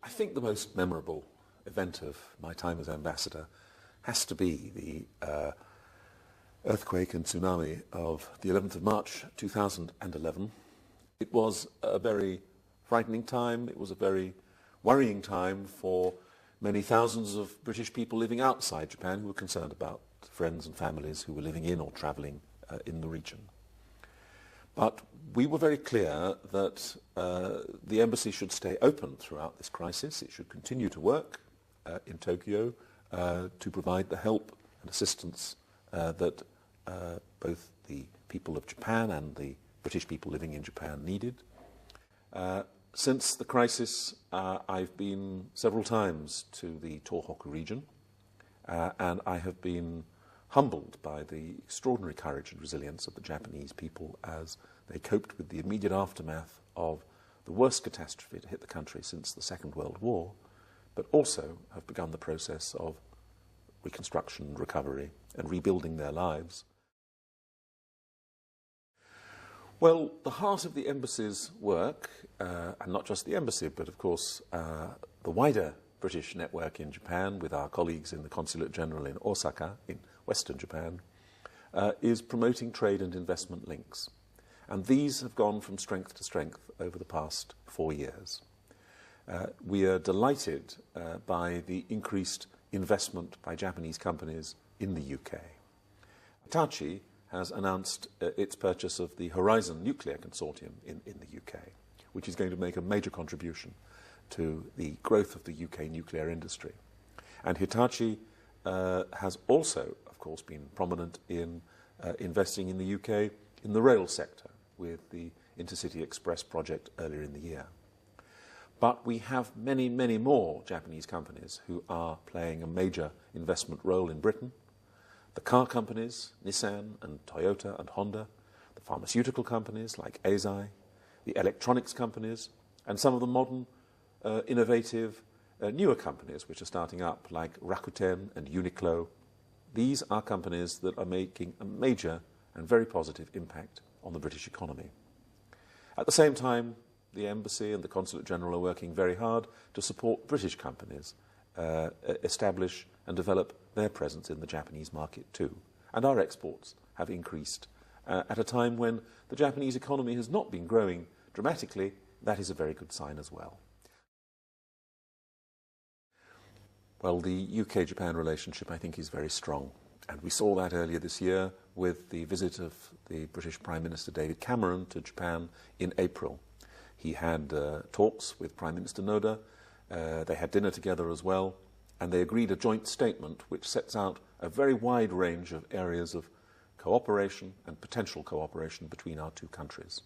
I think the most memorable event of my time as ambassador has to be the earthquake and tsunami of the 11th of March 2011. It was a very frightening time. It was a very worrying time for many thousands of British people living outside Japan who were concerned about friends and families who were living in or travelling in the region. But we were very clear that the embassy should stay open throughout this crisis. It should continue to work in Tokyo to provide the help and assistance that both the people of Japan and the British people living in Japan needed. Since the crisis, I've been several times to the Tohoku region, and I have been humbled by the extraordinary courage and resilience of the Japanese people as they coped with the immediate aftermath of the worst catastrophe to hit the country since the Second World War, but also have begun the process of reconstruction, recovery, and rebuilding their lives. Well, the heart of the embassy's work, and not just the embassy, but of course the wider British network in Japan with our colleagues in the Consulate General in Osaka, in Western Japan, is promoting trade and investment links. And these have gone from strength to strength over the past 4 years. We are delighted by the increased investment by Japanese companies in the UK. Hitachi has announced its purchase of the Horizon Nuclear Consortium in the UK, which is going to make a major contribution to the growth of the UK nuclear industry. And Hitachi has also, of course, been prominent in investing in the UK in the rail sector with the Intercity Express project earlier in the year. But we have many, many more Japanese companies who are playing a major investment role in Britain. The car companies, Nissan and Toyota and Honda, the pharmaceutical companies like Eisai, the electronics companies, and some of the modern, innovative, newer companies which are starting up like Rakuten and Uniqlo. These are companies that are making a major and very positive impact on the British economy. At the same time, the Embassy and the Consulate General are working very hard to support British companies establish and develop their presence in the Japanese market too. And our exports have increased at a time when the Japanese economy has not been growing dramatically. That is a very good sign as well. Well, the UK-Japan relationship, I think, is very strong. And we saw that earlier this year with the visit of the British Prime Minister David Cameron to Japan in April. He had talks with Prime Minister Noda. They had dinner together as well, and they agreed a joint statement which sets out a very wide range of areas of cooperation and potential cooperation between our two countries.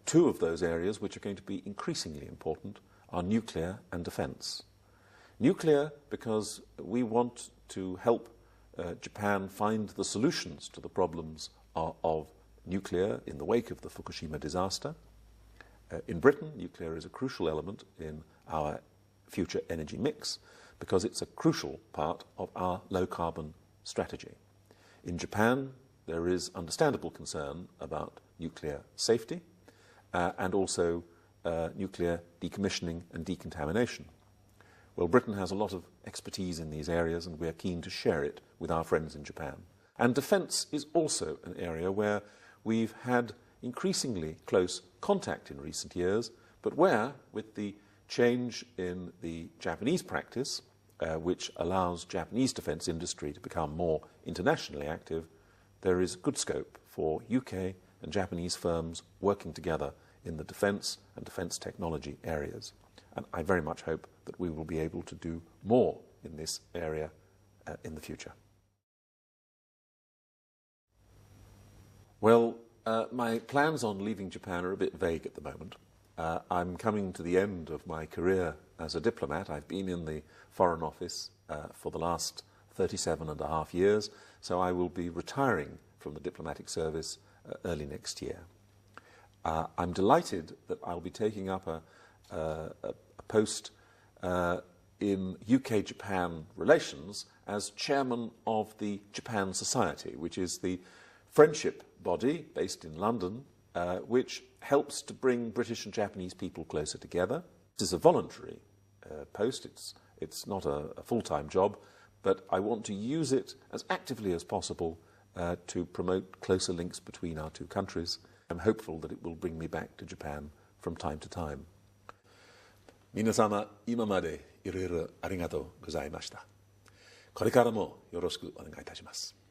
Two of those areas which are going to be increasingly important are nuclear and defence. Nuclear because we want to help Japan find the solutions to the problems of nuclear in the wake of the Fukushima disaster. In Britain, nuclear is a crucial element in our future energy mix because it's a crucial part of our low-carbon strategy. In Japan, there is understandable concern about nuclear safety and also nuclear decommissioning and decontamination. Well, Britain has a lot of expertise in these areas and we are keen to share it with our friends in Japan. And defence is also an area where we've had increasingly close contact in recent years, but where, with the change in the Japanese practice, which allows Japanese defence industry to become more internationally active, there is good scope for UK and Japanese firms working together in the defence and defence technology areas. And I very much hope that we will be able to do more in this area in the future. Well, my plans on leaving Japan are a bit vague at the moment. I'm coming to the end of my career as a diplomat. I've been in the Foreign Office for the last 37.5 years, so I will be retiring from the diplomatic service early next year. I'm delighted that I'll be taking up a post in UK-Japan relations as chairman of the Japan Society, which is the friendship body based in London, which helps to bring British and Japanese people closer together. This is a voluntary post. It's not a full-time job, but I want to use it as actively as possible to promote closer links between our two countries. I'm hopeful that it will bring me back to Japan from time to time. 皆様、今までいろいろありがとうございました。これからもよろしくお願いいたします。